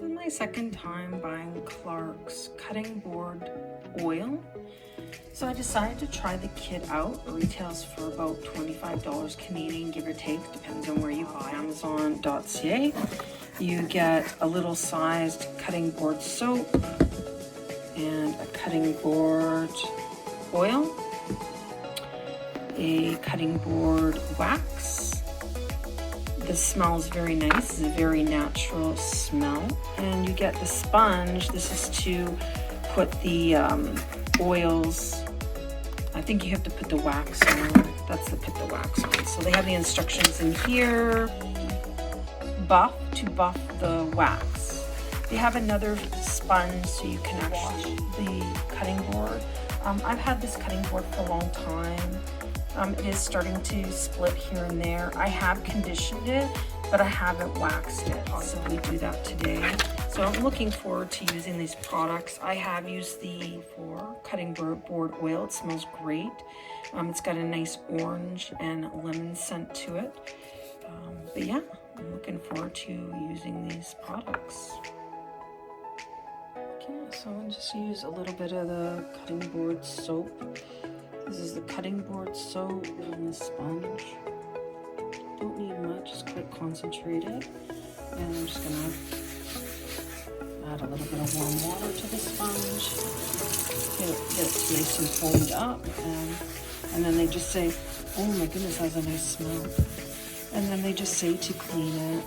This is my second time buying Clark's cutting board oil. So I decided to try the kit out. It retails for about $25 Canadian, give or take, depends on where you buy. Amazon.ca. You get a little sized cutting board soap and a cutting board oil, a cutting board wax. This smells very nice. It's a very natural smell. And you get the sponge. This is to put the oils. I think you have to put the wax on. That's to put the wax on. So they have the instructions in here. Buff, to buff the wax. They have another sponge so you can actually wash the cutting board. I've had this cutting board for a long time. It is starting to split here and there. I have conditioned it, but I haven't waxed it. Possibly do that today. So I'm looking forward to using these products. I have used the cutting board oil. It smells great. It's got a nice orange and lemon scent to it. But yeah, I'm looking forward to using these products. Okay, so I'll just use a little bit of the cutting board soap. This is the cutting board soap and the sponge. Don't need much, it's quite concentrated. And I'm just gonna add a little bit of warm water to the sponge. Get it nice and foamed up. And then they just say, oh my goodness, that has a nice smell. And then they just say to clean it.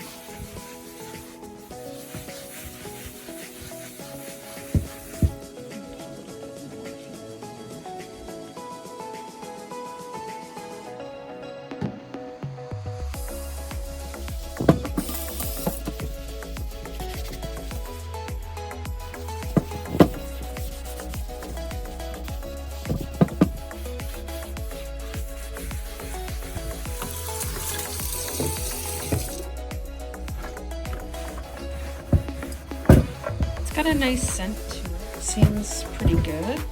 Got a nice scent to it. Seems pretty good.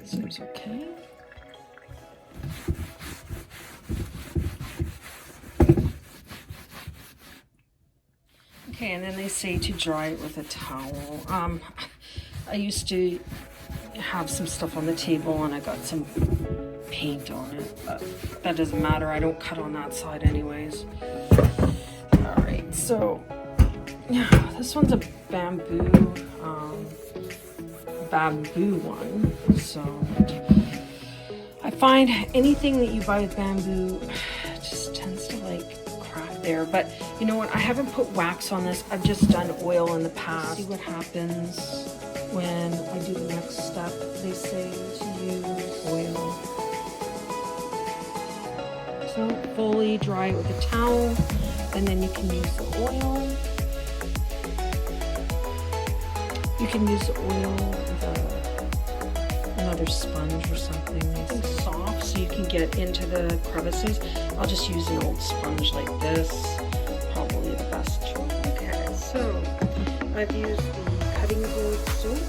Seems okay. Okay, and then they say to dry it with a towel. I used to have some stuff on the table and I got some paint on it, but that doesn't matter. I don't cut on that side anyways. All right, so yeah, this one's a bamboo one. So I find anything that you buy with bamboo just tends to like crack there. But you know what? I haven't put wax on this. I've just done oil in the past. See what happens when I do the next step. They say to use oil. So fully dry it with a towel, and then you can use the oil. You can use the oil with another sponge or something. It's soft so you can get into the crevices. I'll just use an old sponge like this. Probably the best choice. Okay, so I've used the cutting board soap.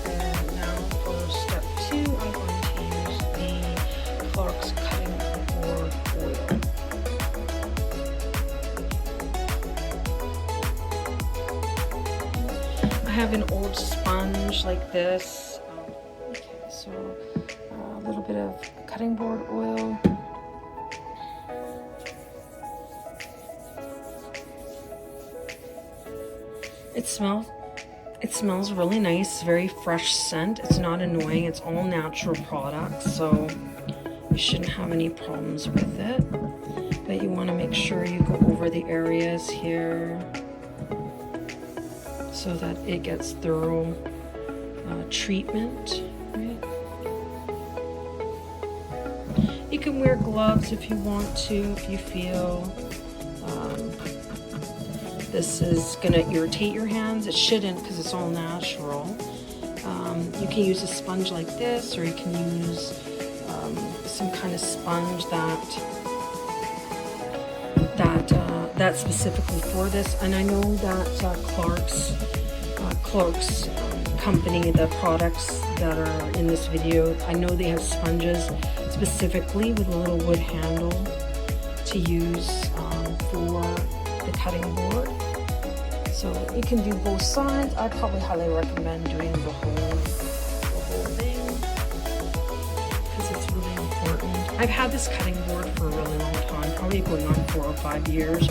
And now for step 2, I'm going to use the Clark's cutting board oil. I have an old sponge like this. Okay, so a little bit of cutting board oil. It smells really nice, very fresh scent. It's not annoying, it's all natural products, so you shouldn't have any problems with it. But you want to make sure you go over the areas here so that it gets thorough treatment, right? You can wear gloves if you want to, if you feel this is gonna irritate your hands. It shouldn't, because it's all natural. You can use a sponge like this, or you can use some kind of sponge that's specifically for this. And I know that Clark's company, the products that are in this video, I know they have sponges specifically with a little wood handle to use for the cutting board. So you can do both sides. I probably highly recommend doing the whole thing because it's really important. I've had this cutting board for a really long time, probably going on 4 or 5 years.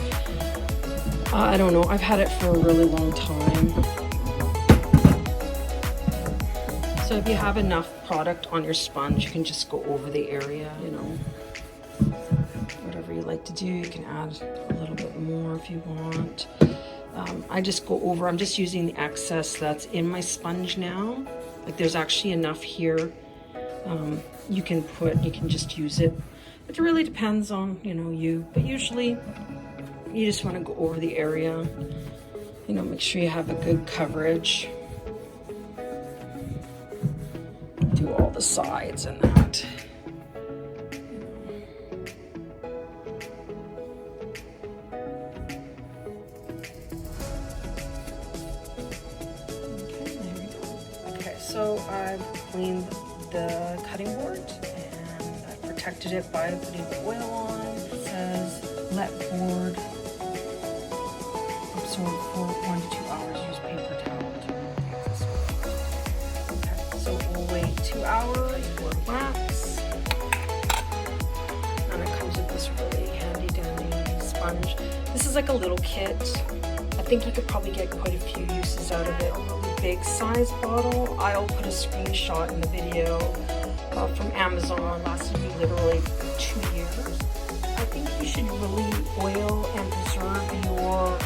I don't know, I've had it for a really long time. So if you have enough product on your sponge, you can just go over the area, you know. Whatever you like to do, you can add a little bit more if you want. I just go over, I'm just using the excess that's in my sponge now. Like there's actually enough here. You can just use it. It really depends on, you know, you, but usually you just want to go over the area, you know, make sure you have a good coverage. Do all the sides and that. So I've cleaned the cutting board and I've protected it by putting oil on. It says let board absorb for 1 to 2 hours. Use paper towel to remove the excess oil. Okay, so we'll wait 2 hours for wax. And it comes with this really handy dandy sponge. This is like a little kit. I think you could probably get quite a few uses out of it. Big size bottle. I'll put a screenshot in the video from Amazon. Lasted me literally 2 years. I think you should really oil and preserve your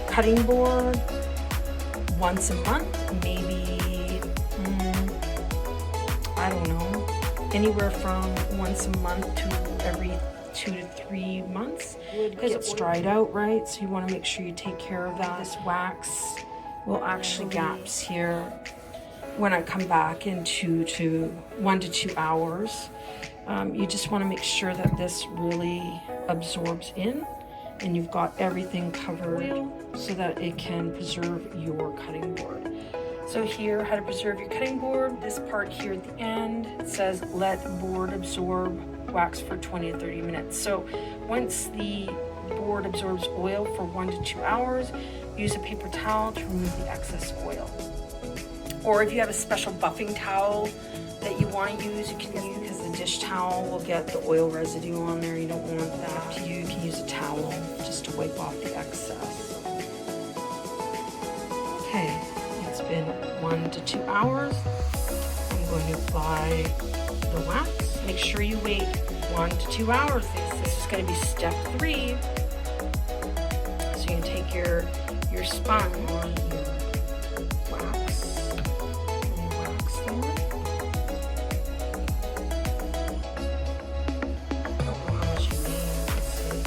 cutting board once a month, maybe I don't know, anywhere from once a month to every 2 to 3 months, because it's dried out, right? So you want to make sure you take care of that. This wax will actually gaps here when I come back in 1 to 2 hours. You just want to make sure that this really absorbs in and you've got everything covered so that it can preserve your cutting board. So here, how to preserve your cutting board. This part here at the end, it says let board absorb wax for 20 to 30 minutes. So once the board absorbs oil for 1 to 2 hours, use a paper towel to remove the excess oil. Or if you have a special buffing towel that you want to use, you can use, because the dish towel will get the oil residue on there. You don't want that. Up to you. You can use a towel just to wipe off the excess. Okay, it's been 1 to 2 hours. I'm going to apply the wax. Make sure you wait 1 to 2 hours. This is going to be step 3. So you can take your sponge on your wax and wax them. I don't know how much you need. Let's see.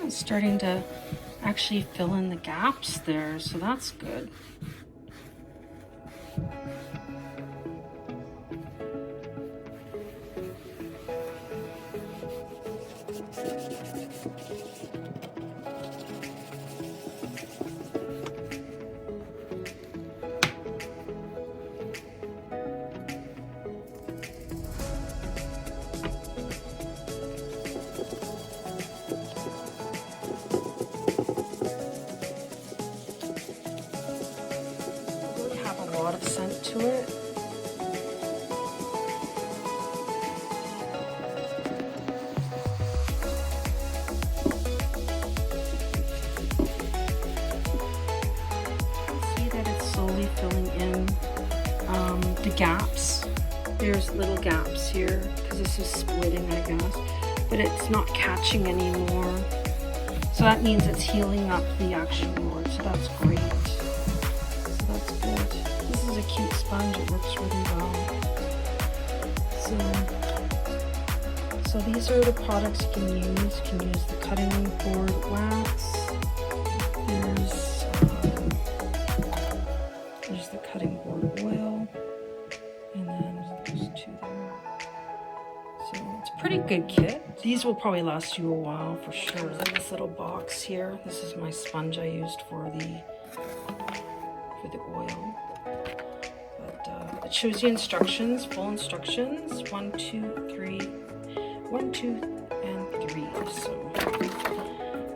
It's starting to actually fill in the gaps there, so that's good. the gaps. There's little gaps here because this is splitting, I guess, but it's not catching anymore. So that means it's healing up the actual board, so that's great. So that's good. This is a cute sponge, it works really well. So these are the products you can use. You can use the cutting board wax. There's the cutting board oil, and then there's two there. So it's a pretty good kit. These will probably last you a while for sure. In this little box here, this is my sponge I used for the oil. But it shows you instructions, full instructions, 1, 2, 3, 1, 2, and 3. So,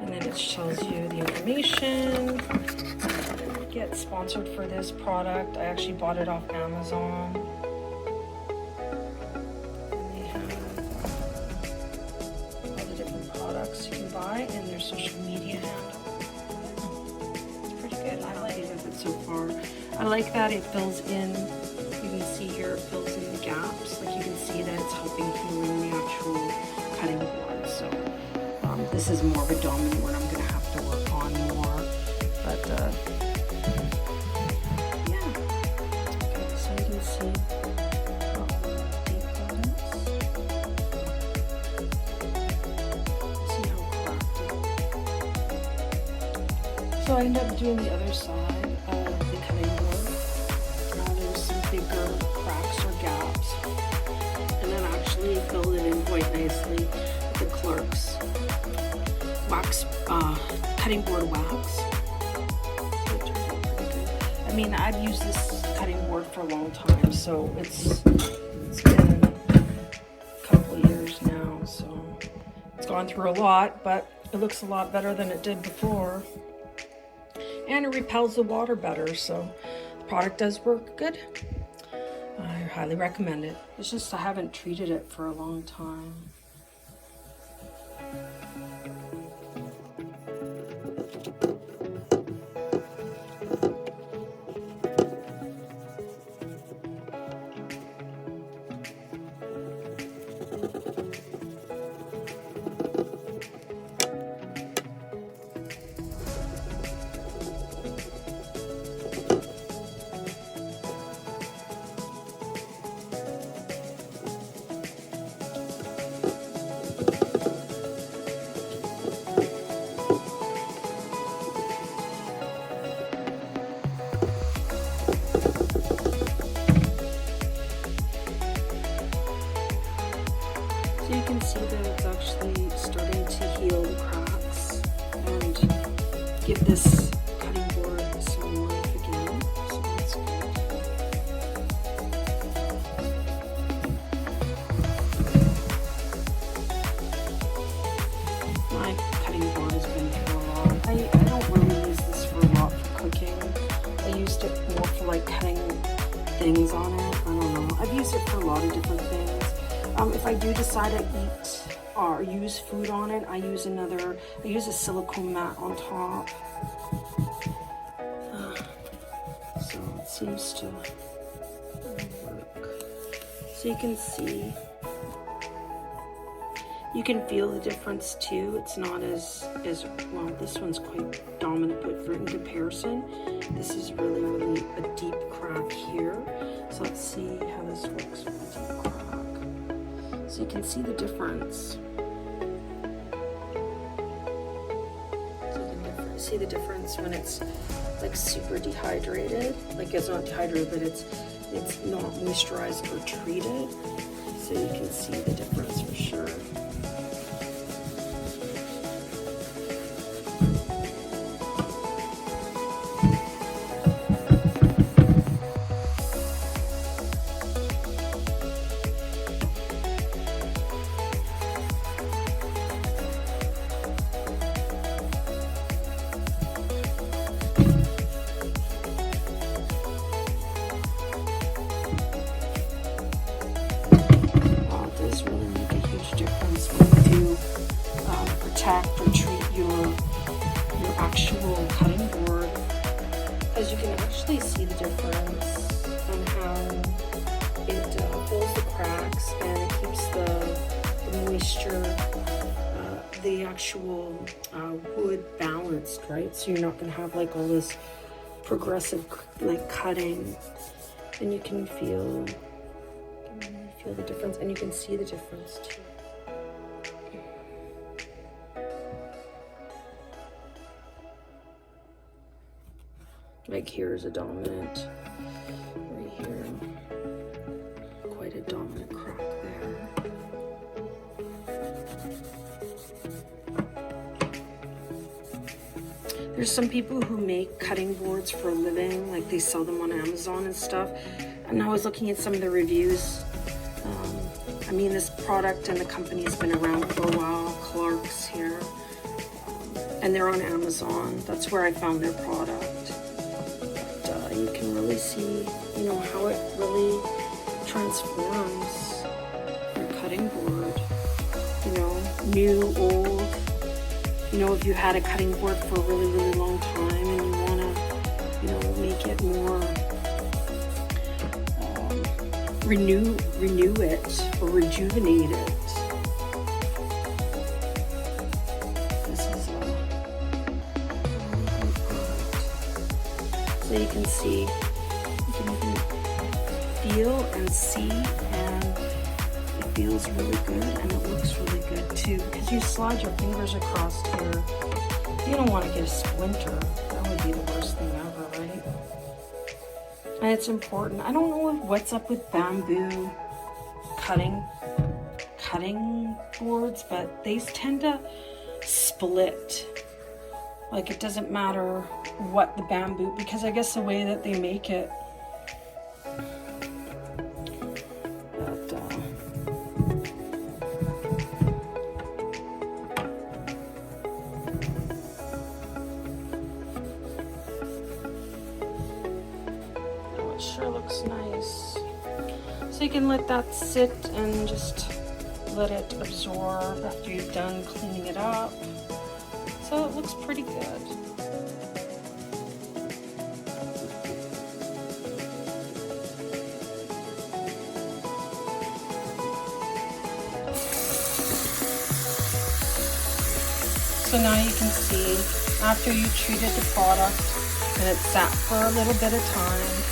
and then it tells you the information. Get sponsored for this product. I actually bought it off Amazon. And they have all the different products you can buy and their social media handle. It's pretty good. I like it so far. I like that it fills in. You can see here it fills in the gaps. Like you can see that it's helping healing the actual cutting board. So this is more of a dominant one I'm going to have to work on more. But so I ended up doing the other side of the cutting board. Now there's some bigger cracks or gaps. And then actually filled it in quite nicely with the Clerks wax, cutting board wax. It turned out pretty good. I mean, I've used this cutting board for a long time, so it's been a couple of years now, so it's gone through a lot, but it looks a lot better than it did before. And it repels the water better, so the product does work good. I highly recommend it. It's just I haven't treated it for a long time. So you can see that it's actually starting to heal the cracks and give this cutting board some life again. So that's good. My cutting board has been through a lot. I don't really use this for a lot for cooking. I used it more for like cutting things on it. I don't know. I've used it for a lot of different things. If I do decide to eat or use food on it, I use a silicone mat on top. So it seems to work. So you can see, you can feel the difference too. It's not as well, this one's quite dominant, but in comparison, this is really a deep crack here. So let's see how this works with a deep crack. So you can see the difference. See the difference when it's like super dehydrated. Like it's not dehydrated, but it's not moisturized or treated. So you can see the difference for sure. Or treat your actual cutting board, because you can actually see the difference on how moisture, the actual wood balanced, right? So you're not going to have like all this progressive like cutting, and you can feel the difference, and you can see the difference too. Like here's a dominant, right here, quite a dominant crack there. There's some people who make cutting boards for a living, like they sell them on Amazon and stuff. And I was looking at some of the reviews. I mean, this product and the company has been around for a while, Clark's here. And they're on Amazon. That's where I found their product. But you can really see, you know, how it really transforms your cutting board. You know, new, old. You know, if you had a cutting board for a really, really long time and you want to, you know, make it more, renew it or rejuvenate it. This is a really good product. So you can see, you can even feel and see, and it feels really good and it looks really good too, because you slide your fingers across here. You don't want to get a splinter. That would be the worst thing ever, right? And it's important. I don't know what's up with bamboo cutting boards, but they tend to split. Like it doesn't matter what the bamboo, because I guess the way that they make it. It sure looks nice. So you can let that sit and just let it absorb after you've done cleaning it up. So it looks pretty good. So now you can see, after you treated the product and it sat for a little bit of time,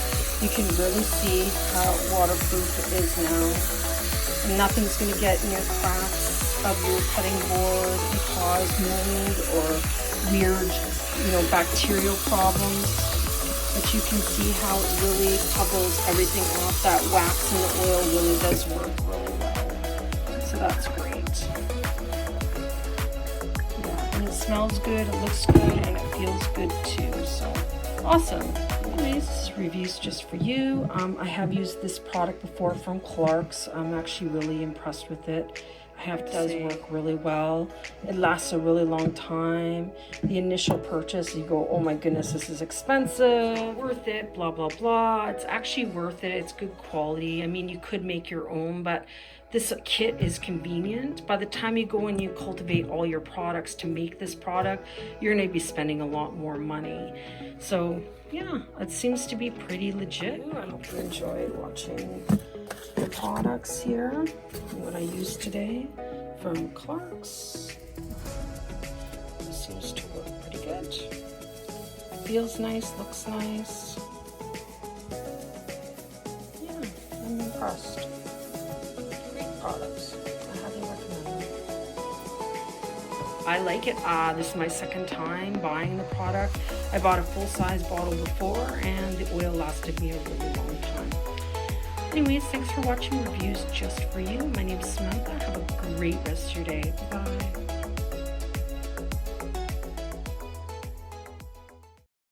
you can really see how waterproof it is now. And nothing's going to get in your cracks of your cutting board and cause mold or weird, you know, bacterial problems. But you can see how it really covers everything off. That wax and the oil really does work really well. So that's great. Yeah, and it smells good, it looks good, and it feels good too. So awesome. Anyways, reviews just for you. I have used this product before from Clark's. I'm actually really impressed with it. I have to say, it does work really well. It lasts a really long time. The initial purchase, you go, oh my goodness, this is expensive, worth it, blah, blah, blah. It's actually worth it. It's good quality. I mean, you could make your own, but this kit is convenient. By the time you go and you cultivate all your products to make this product, you're going to be spending a lot more money. So yeah, it seems to be pretty legit. I hope you enjoyed watching the products here, what I used today from Clark's. It seems to work pretty good. Feels nice, looks nice. Yeah, I'm impressed. Great products. I highly recommend them. I like it. This is my second time buying the product. I bought a full-size bottle before and the oil lasted me a really long time. Anyways, thanks for watching Reviews Just For You. My name is Samantha. Have a great rest of your day. Bye-bye.